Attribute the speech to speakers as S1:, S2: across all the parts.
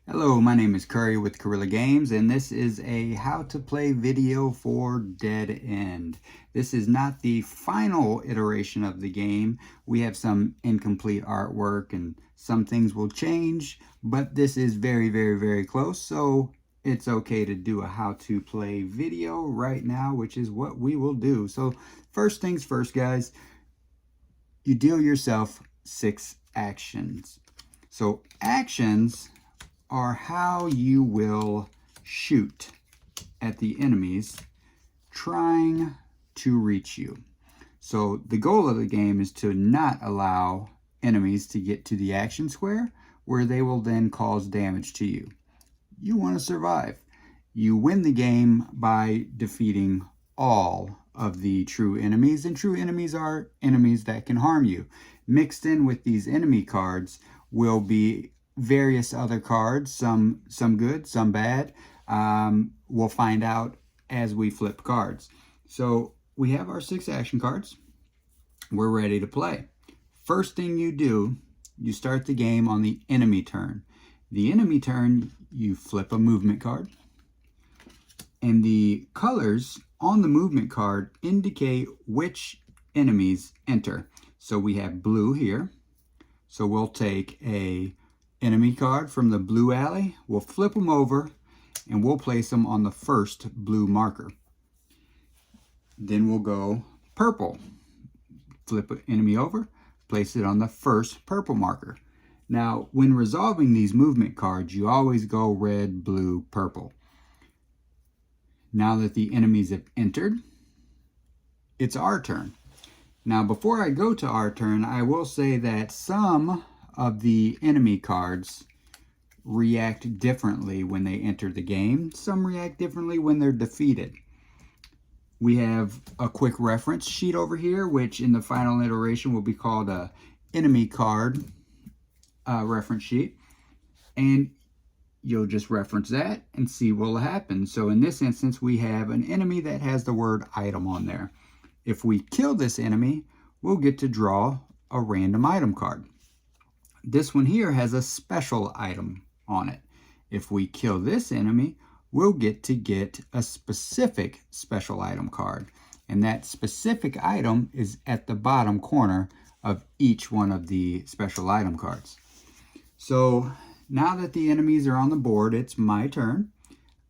S1: Hello, my name is Curry with Gorilla Games, and this is a how to play video for Dead End. This is not the final iteration of the game. We have some incomplete artwork and some things will change, but this is very close, so it's okay to do a how to play video right now, which is what we will do. So first things first, guys, you deal yourself 6 actions. So actions are how you will shoot at the enemies trying to reach you. So the goal of the game is to not allow enemies to get to the action square where they will then cause damage to you. You want to survive. You win the game by defeating all of the true enemies, and true enemies are enemies that can harm you. Mixed in with these enemy cards will be various other cards, some good, some bad. We'll find out as we flip cards. So we have our 6 action cards. We're ready to play. First thing you do, you start the game on the enemy turn. The enemy turn, you flip a movement card, and the colors on the movement card indicate which enemies enter. So we have blue here. So we'll take a enemy card from the blue alley, we'll flip them over, and we'll place them on the first blue marker. Then we'll go purple. Flip an enemy over, place it on the first purple marker. Now, when resolving these movement cards, you always go red, blue, purple. Now that the enemies have entered, it's our turn. Now, before I go to our turn, I will say that some of the enemy cards react differently when they enter the game. Some react differently when they're defeated. We have a quick reference sheet over here, which in the final iteration will be called a enemy card reference sheet. And you'll just reference that and see what will happen. So in this instance, we have an enemy that has the word item on there. If we kill this enemy, we'll get to draw a random item card. This one here has a special item on it. If we kill this enemy, we'll get a specific special item card. And that specific item is at the bottom corner of each one of the special item cards. So now that the enemies are on the board, it's my turn.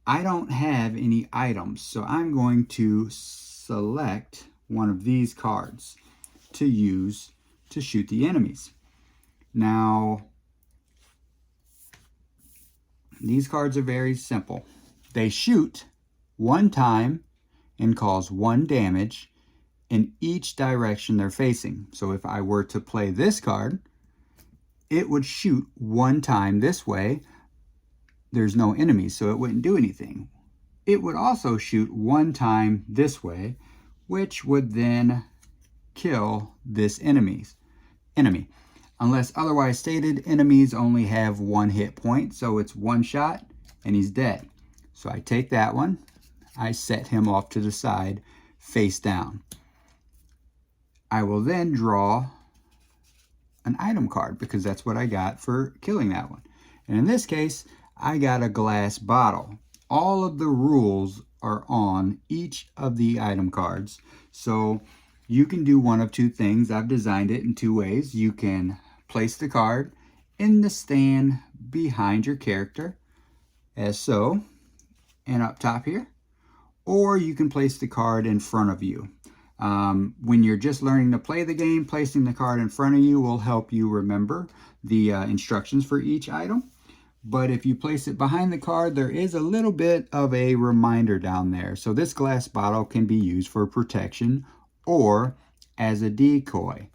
S1: I don't have any items, so I'm going to select one of these cards to use to shoot the enemies. Now, these cards are very simple. They shoot one time and cause 1 damage in each direction they're facing. So if I were to play this card, it would shoot 1 time this way. There's no enemies, so it wouldn't do anything. It would also shoot 1 time this way, which would then kill this enemy. Unless otherwise stated, enemies only have 1 hit point, so it's 1 shot and he's dead. So I take that one, I set him off to the side, face down. I will then draw an item card because that's what I got for killing that one. And in this case, I got a glass bottle. All of the rules are on each of the item cards. So you can do one of 2 things. I've designed it in 2 ways. You can place the card in the stand behind your character, as so, and up top here. Or you can place the card in front of you. When you're just learning to play the game, placing the card in front of you will help you remember the instructions for each item. But if you place it behind the card, there is a little bit of a reminder down there. So this glass bottle can be used for protection or as a decoy.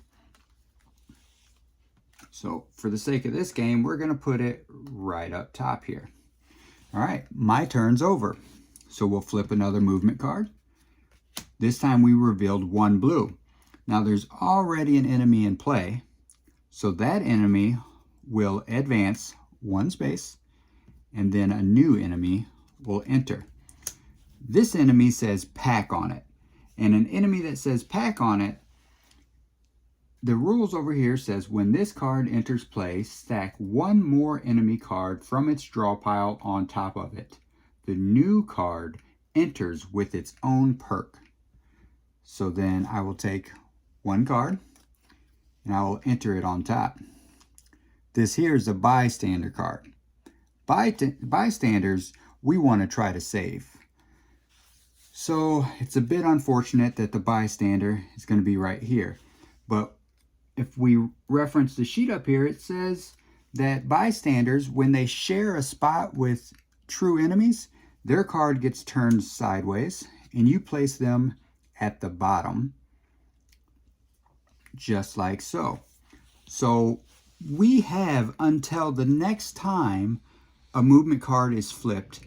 S1: So for the sake of this game, we're going to put it right up top here. All right, my turn's over. So we'll flip another movement card. This time we revealed 1 blue. Now there's already an enemy in play, so that enemy will advance 1 space, and then a new enemy will enter. This enemy says pack on it, and an enemy that says pack on it the rules over here says when this card enters play, stack one more enemy card from its draw pile on top of it. The new card enters with its own perk. So then I will take one card and I will enter it on top. This here is a bystander card. Bystanders, we want to try to save. So it's a bit unfortunate that the bystander is going to be right here. But if we reference the sheet up here, it says that bystanders, when they share a spot with true enemies, their card gets turned sideways and you place them at the bottom, just like so. So we have until the next time a movement card is flipped,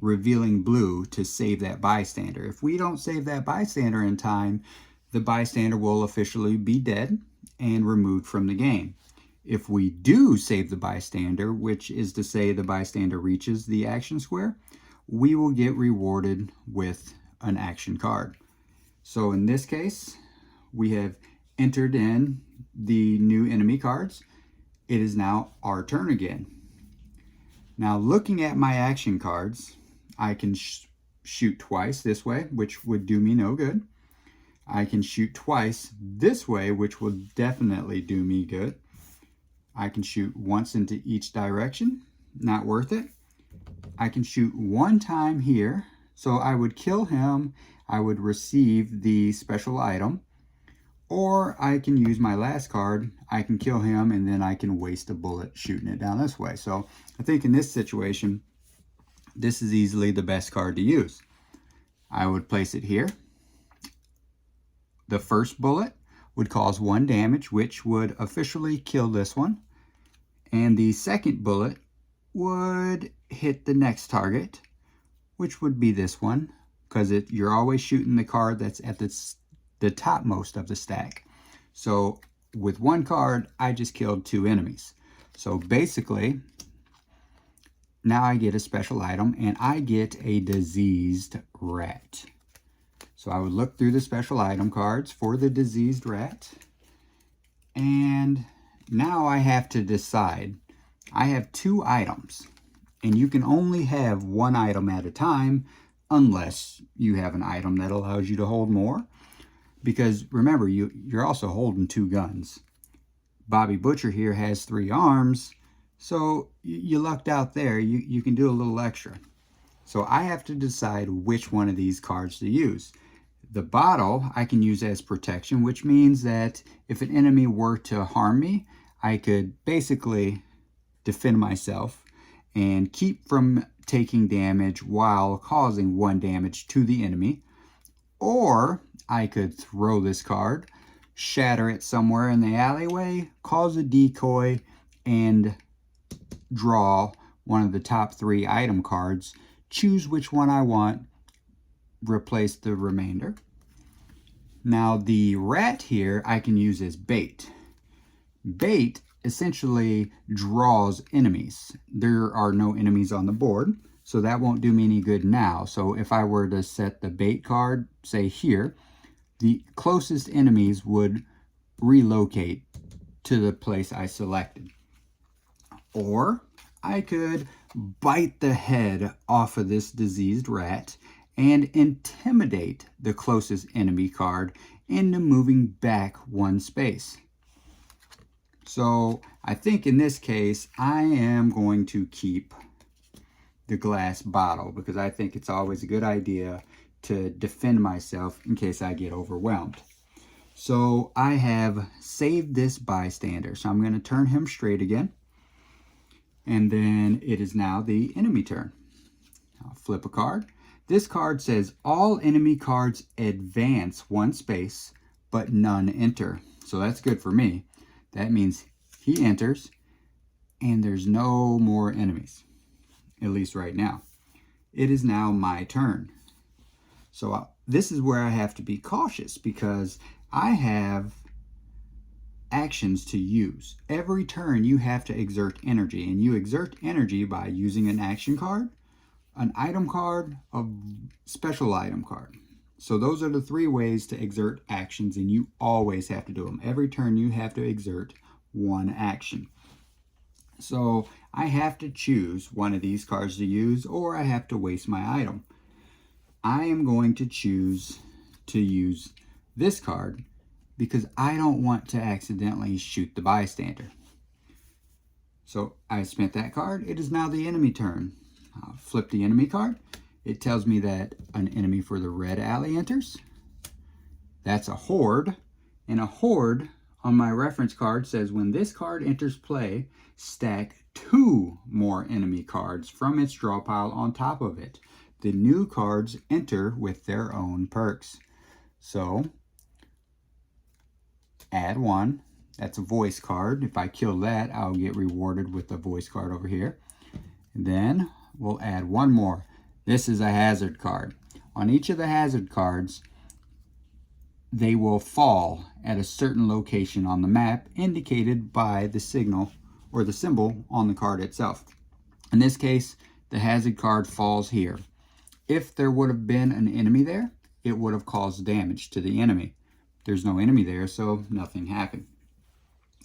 S1: revealing blue, to save that bystander. If we don't save that bystander in time, the bystander will officially be dead and removed from the game. If we do save the bystander, which is to say the bystander reaches the action square, we will get rewarded with an action card. So in this case, we have entered in the new enemy cards. It is now our turn again. Now looking at my action cards, I can shoot twice this way, which would do me no good. I can shoot twice this way, which will definitely do me good. I can shoot once into each direction, not worth it. I can shoot one time here, so I would kill him, I would receive the special item, or I can use my last card, I can kill him, and then I can waste a bullet shooting it down this way. So I think in this situation, this is easily the best card to use. I would place it here. The first bullet would cause 1 damage, which would officially kill this one. And the second bullet would hit the next target, which would be this one, because you're always shooting the card that's at the topmost of the stack. So with one card, I just killed 2 enemies. So basically, now I get a special item, and I get a diseased rat. So I would look through the special item cards for the diseased rat. And now I have to decide. I have 2 items. And you can only have 1 item at a time unless you have an item that allows you to hold more. Because remember, you're also holding 2 guns. Bobby Butcher here has 3 arms. So you lucked out there. You can do a little extra. So I have to decide which one of these cards to use. The bottle I can use as protection, which means that if an enemy were to harm me, I could basically defend myself and keep from taking damage while causing 1 damage to the enemy. Or I could throw this card, shatter it somewhere in the alleyway, cause a decoy, and draw one of the top 3 item cards, choose which one I want, replace the remainder. Now the rat here I can use as bait. Bait essentially draws enemies. There are no enemies on the board, so that won't do me any good now. So if I were to set the bait card, say here, the closest enemies would relocate to the place I selected. Or I could bite the head off of this diseased rat and intimidate the closest enemy card into moving back 1 space. So I think in this case, I am going to keep the glass bottle because I think it's always a good idea to defend myself in case I get overwhelmed. So I have saved this bystander. So I'm going to turn him straight again. And then it is now the enemy turn. I'll flip a card. This card says all enemy cards advance 1 space, but none enter. So that's good for me. That means he enters and there's no more enemies, at least right now. It is now my turn. So this is where I have to be cautious because I have actions to use. Every turn you have to exert energy, and you exert energy by using an action card, an item card, a special item card. So those are the 3 ways to exert actions, and you always have to do them. Every turn you have to exert one action. So I have to choose one of these cards to use, or I have to waste my item. I am going to choose to use this card because I don't want to accidentally shoot the bystander. So I spent that card. It is now the enemy turn. I'll flip the enemy card. It tells me that an enemy for the red alley enters. That's a horde. And a horde on my reference card says when this card enters play, stack 2 more enemy cards from its draw pile on top of it. The new cards enter with their own perks. So add 1. That's a voice card. If I kill that, I'll get rewarded with the voice card over here. And then we'll add 1 more. This is a hazard card. On each of the hazard cards, they will fall at a certain location on the map indicated by the signal or the symbol on the card itself. In this case, the hazard card falls here. If there would have been an enemy there, it would have caused damage to the enemy. There's no enemy there, so nothing happened.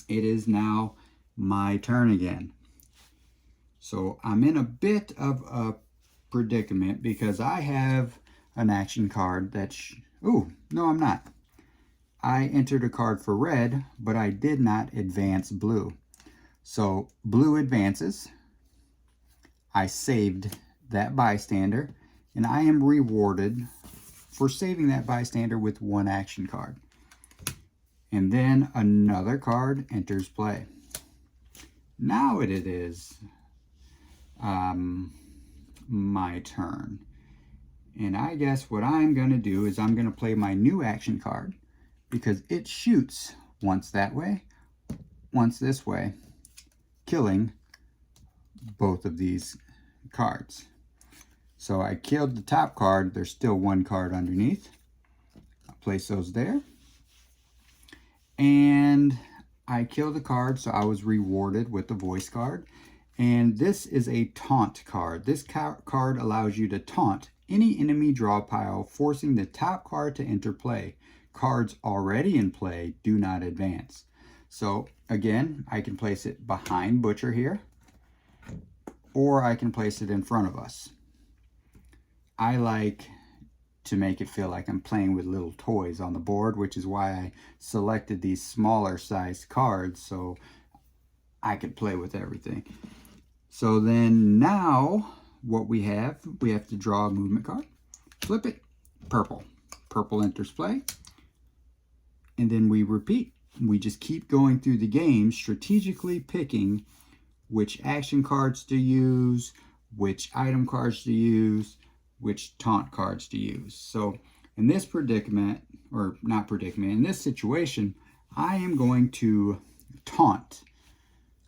S1: It is now my turn again. So I'm in a bit of a predicament because I have an action card that's... Ooh, no, I'm not. I entered a card for red, but I did not advance blue. So blue advances. I saved that bystander, and I am rewarded for saving that bystander with 1 action card. And then another card enters play. Now it is my turn. And I guess what I'm going to do is I'm going to play my new action card because it shoots once that way, once this way, killing both of these cards. So I killed the top card. There's still 1 card underneath. I'll place those there. And I killed the card, so I was rewarded with the voice card. And this is a taunt card. This card allows you to taunt any enemy draw pile, forcing the top card to enter play. Cards already in play do not advance. So again, I can place it behind Butcher here, or I can place it in front of us. I like to make it feel like I'm playing with little toys on the board, which is why I selected these smaller size cards so I could play with everything. So then now what we have to draw a movement card, flip it, purple. Purple enters play, and then we repeat. We just keep going through the game, strategically picking which action cards to use, which item cards to use, which taunt cards to use. So in this predicament, or not predicament, in this situation, I am going to taunt.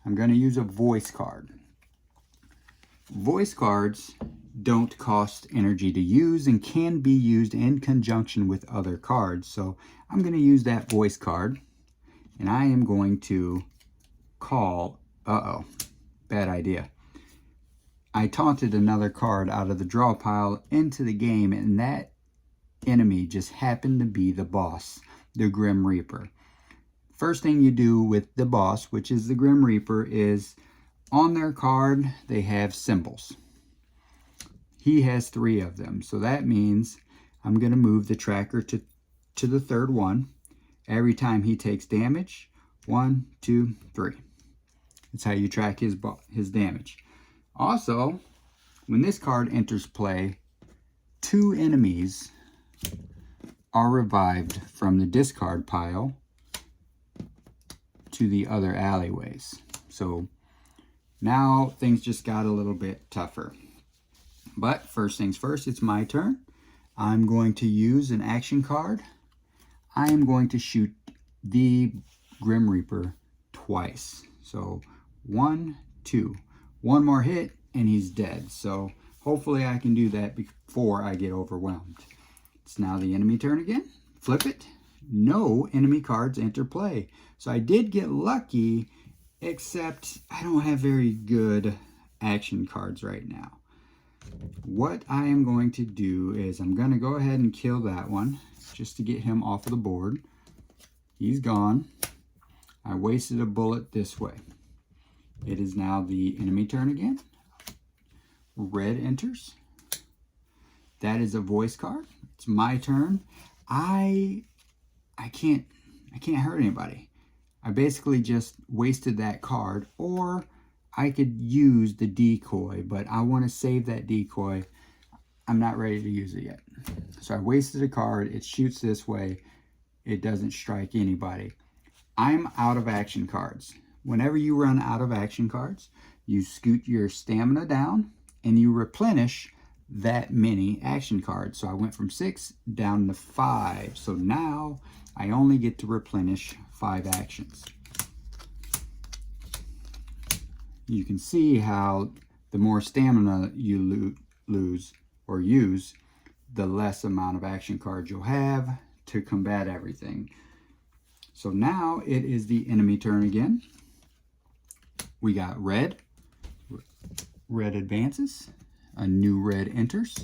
S1: I'm going to use a voice card. Voice cards don't cost energy to use and can be used in conjunction with other cards. So I'm going to use that voice card, and I am going to call, bad idea. I taunted another card out of the draw pile into the game, and that enemy just happened to be the boss, the Grim Reaper. First thing you do with the boss, which is the Grim Reaper, is on their card they have symbols. He has 3 of them, so that means I'm going to move the tracker to the 3rd one. Every time he takes damage, 1, 2, 3. That's how you track his damage. Also, when this card enters play, 2 enemies are revived from the discard pile to the other alleyways. So now things just got a little bit tougher. But first things first, it's my turn. I'm going to use an action card. I am going to shoot the Grim Reaper twice. So 1, 2. 1 more hit and he's dead. So hopefully I can do that before I get overwhelmed. It's now the enemy turn again. Flip it. No enemy cards enter play. So I did get lucky, except I don't have very good action cards right now. what I am going to do is I'm going to go ahead and kill that one just to get him off of the board. He's gone. I wasted a bullet this way. It is now the enemy turn again. Red enters. That is a voice card. It's my turn. I can't hurt anybody. I basically just wasted that card, or I could use the decoy, but I want to save that decoy. I'm not ready to use it yet. So I wasted a card. It shoots this way. It doesn't strike anybody. I'm out of action cards. Whenever you run out of action cards, you scoot your stamina down and you replenish that many action cards. So I went from 6 down to 5. So now I only get to replenish 5 actions. You can see how the more stamina you lose or use, the less amount of action cards you'll have to combat everything. So now it is the enemy turn again. We got red. Red advances. A new red enters.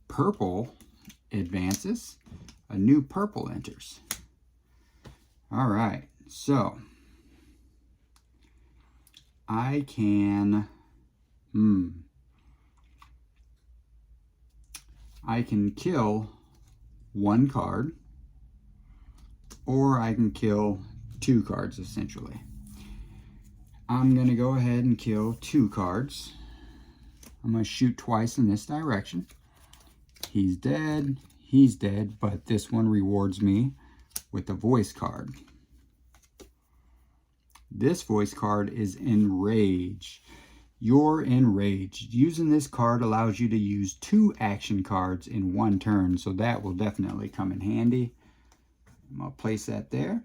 S1: Purple advances. A new purple enters. All right, so I can kill one card, or I can kill 2 cards essentially. I'm going to go ahead and kill 2 cards. I'm going to shoot twice in this direction. He's dead, but this one rewards me with a voice card. This voice card is Enrage. You're enraged. Using this card allows you to use 2 action cards in 1 turn, so that will definitely come in handy. I'm going to place that there.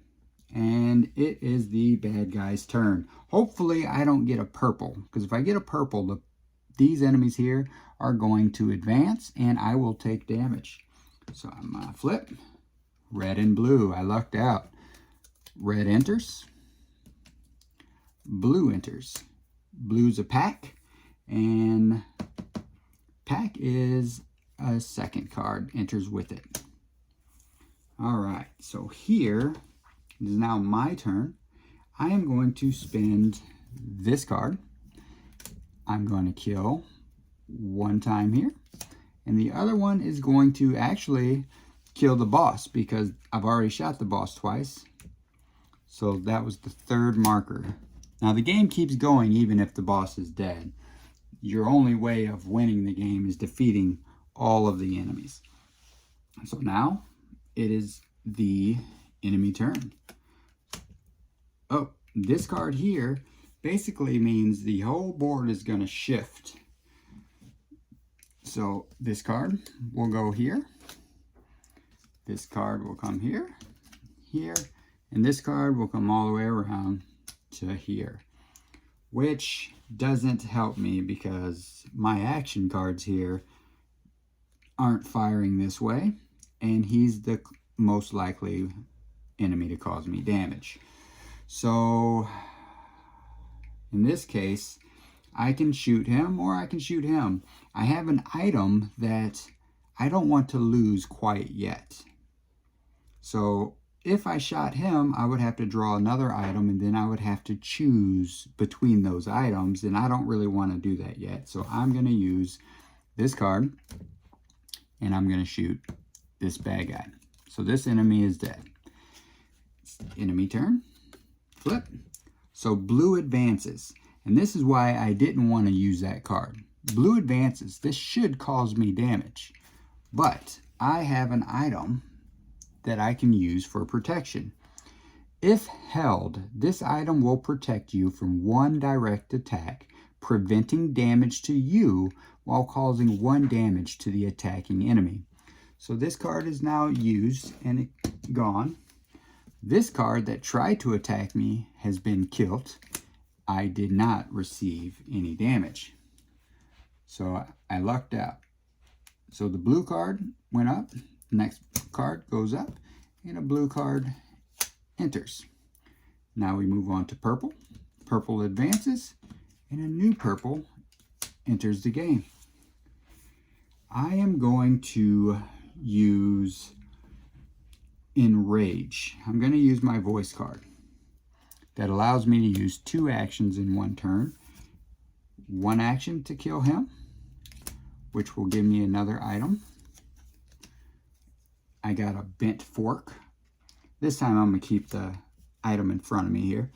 S1: And it is the bad guy's turn. Hopefully I don't get a purple, because if I get a purple, these enemies here are going to advance and I will take damage. So I'm going to flip. Red and blue. I lucked out. Red enters. Blue enters. Blue's a pack, and pack is a second card, enters with it. All right, so here it is now my turn. I am going to spend this card. I'm going to kill 1 time here, and the other one is going to actually kill the boss because I've already shot the boss twice. So that was the 3rd marker. Now the game keeps going even if the boss is dead. Your only way of winning the game is defeating all of the enemies. So now it is the enemy turn. Oh, this card here basically means the whole board is going to shift. So this card will go here. This card will come here, here, and this card will come all the way around to here, which doesn't help me because my action cards here aren't firing this way, and he's the most likely enemy to cause me damage. So in this case, I can shoot him or I can shoot him. I have an item that I don't want to lose quite yet. So if I shot him, I would have to draw another item, and then I would have to choose between those items, and I don't really want to do that yet. So I'm going to use this card, and I'm going to shoot this bad guy. So this enemy is dead. It's enemy turn. Flip. So blue advances, and this is why I didn't want to use that card. Blue advances. This should cause me damage, but I have an item that I can use for protection. If held, this item will protect you from 1 direct attack, preventing damage to you while causing 1 damage to the attacking enemy. So this card is now used and gone. This card that tried to attack me has been killed. I did not receive any damage. So I lucked out. So the blue card went up. Next card goes up, and a blue card enters. Now we move on to purple. Purple advances, and a new purple enters the game. I am going to use Enrage. I'm going to use my voice card. That allows me to use 2 actions in one turn. 1 action to kill him, which will give me another item. I got a bent fork. This time I'm going to keep the item in front of me here.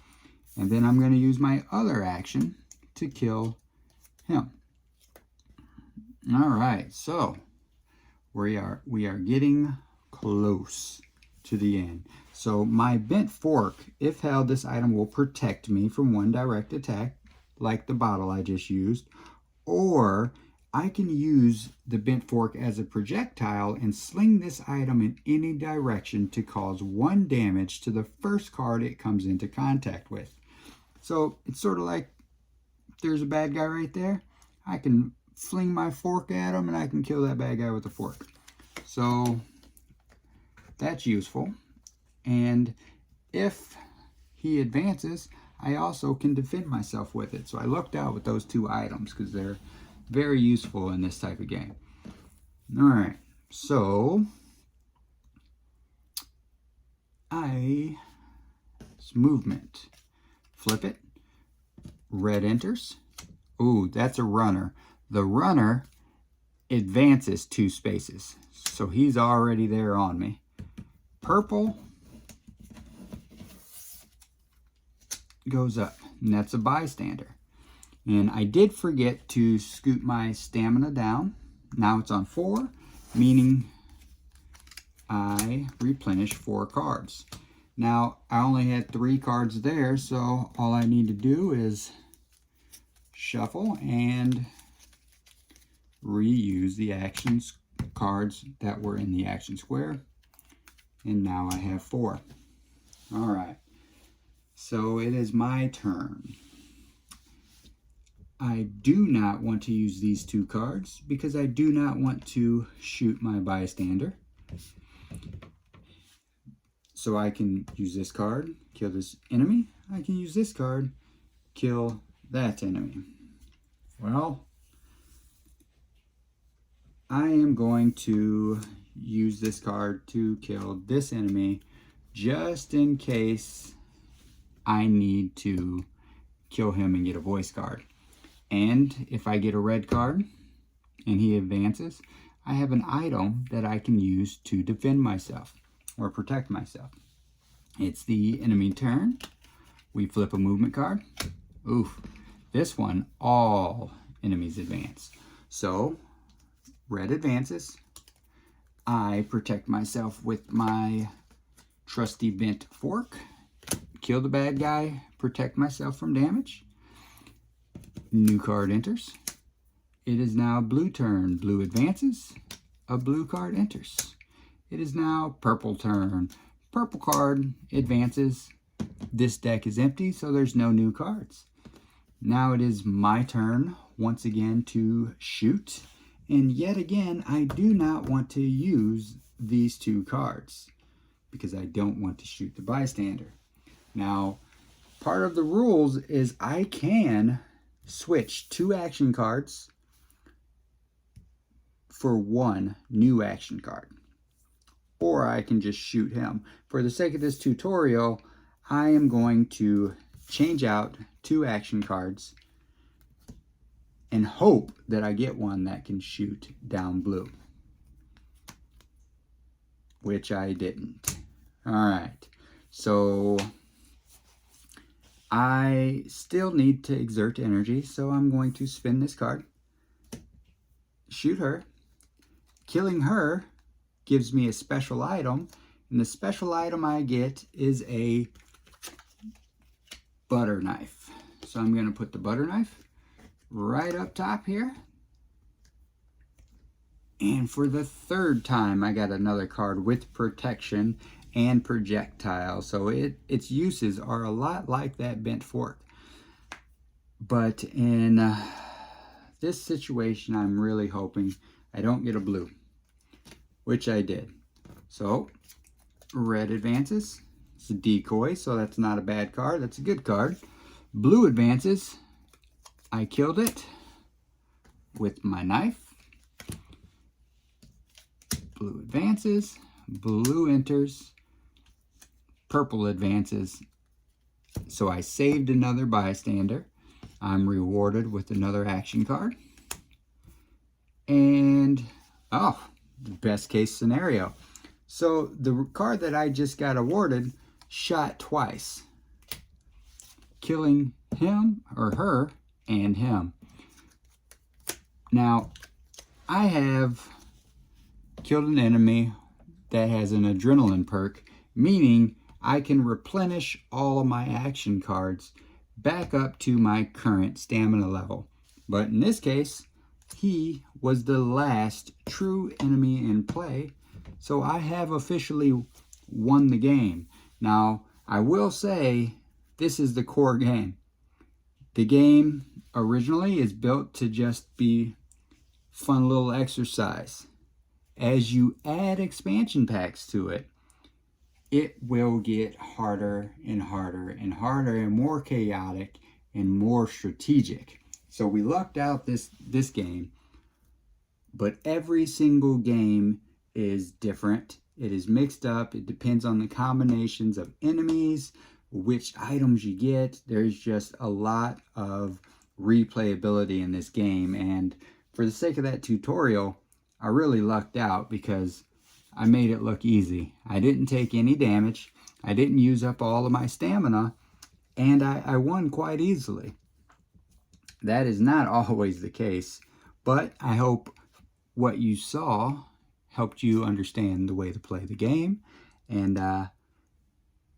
S1: And then I'm going to use my other action to kill him. All right, so we are getting close to the end. So my bent fork, if held, this item will protect me from 1 direct attack, like the bottle I just used, or I can use the bent fork as a projectile and sling this item in any direction to cause 1 damage to the first card it comes into contact with. So it's sort of like, there's a bad guy right there, I can fling my fork at him and I can kill that bad guy with the fork. So that's useful. And if he advances, I also can defend myself with it. So I lucked out with those 2 items because they're very useful in this type of game. All right, so it's movement. Flip it. Red enters. Ooh, that's a runner. The runner advances 2 spaces. So he's already there on me. Purple goes up, and that's a bystander. And I did forget to scoot my stamina down. Now it's on 4, meaning I replenish 4 cards. Now I only had 3 cards there, so all I need to do is shuffle and reuse the actions cards that were in the action square. And now I have 4. All right. So it is my turn. I do not want to use these 2 cards because I do not want to shoot my bystander. So I can use this card, kill this enemy. I can use this card, kill that enemy. Well, I am going to use this card to kill this enemy just in case I need to kill him and get a voice card. And if I get a red card and he advances, I have an item that I can use to defend myself or protect myself. It's the enemy turn. We flip a movement card. Oof. This one, all enemies advance. So, red advances. I protect myself with my trusty bent fork. Kill the bad guy, protect myself from damage. New card enters. It is now blue turn. Blue advances. A blue card enters. It is now purple turn. Purple card advances. This deck is empty, so there's no new cards. Now it is my turn once again to shoot. And yet again, I do not want to use these 2 cards because I don't want to shoot the bystander. Now, part of the rules is I can switch 2 action cards for 1 new action card. Or I can just shoot him. For the sake of this tutorial, I am going to change out 2 action cards and hope that I get one that can shoot down blue. Which I didn't. Alright, so I still need to exert energy, so I'm going to spin this card, shoot her. Killing her gives me a special item, and the special item I get is a butter knife. So I'm going to put the butter knife right up top here. And for the 3rd time, I got another card with protection and projectile. So its uses are a lot like that bent fork. But in this situation, I'm really hoping I don't get a blue, which I did. So red advances. It's a decoy, so that's not a bad card. That's a good card. Blue advances. I killed it. with my knife. Blue advances, blue enters, purple advances. So I saved another bystander. I'm rewarded with another action card. And, oh, the best case scenario. So the card that I just got awarded shot twice, killing him or her and him. Now, I have killed an enemy that has an adrenaline perk, meaning I can replenish all of my action cards back up to my current stamina level. But in this case, he was the last true enemy in play, so I have officially won the game. Now, I will say this is the core game. The game originally is built to just be fun little exercise. As you add expansion packs to it, it will get harder and harder and harder and more chaotic and more strategic. So we lucked out this game, but every single game is different. It is mixed up. It depends on the combinations of enemies, which items you get. There's just a lot of replayability in this game, and for the sake of that tutorial, I really lucked out because I made it look easy. I didn't take any damage, I didn't use up all of my stamina, and I won quite easily. That is not always the case, but I hope what you saw helped you understand the way to play the game. And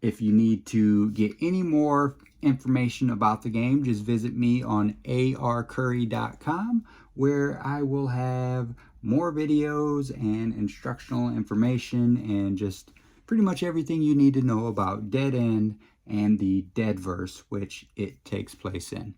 S1: if you need to get any more information about the game, just visit me on arcurry.com, where I will have more videos and instructional information and just pretty much everything you need to know about Dead End and the Deadverse, which it takes place in.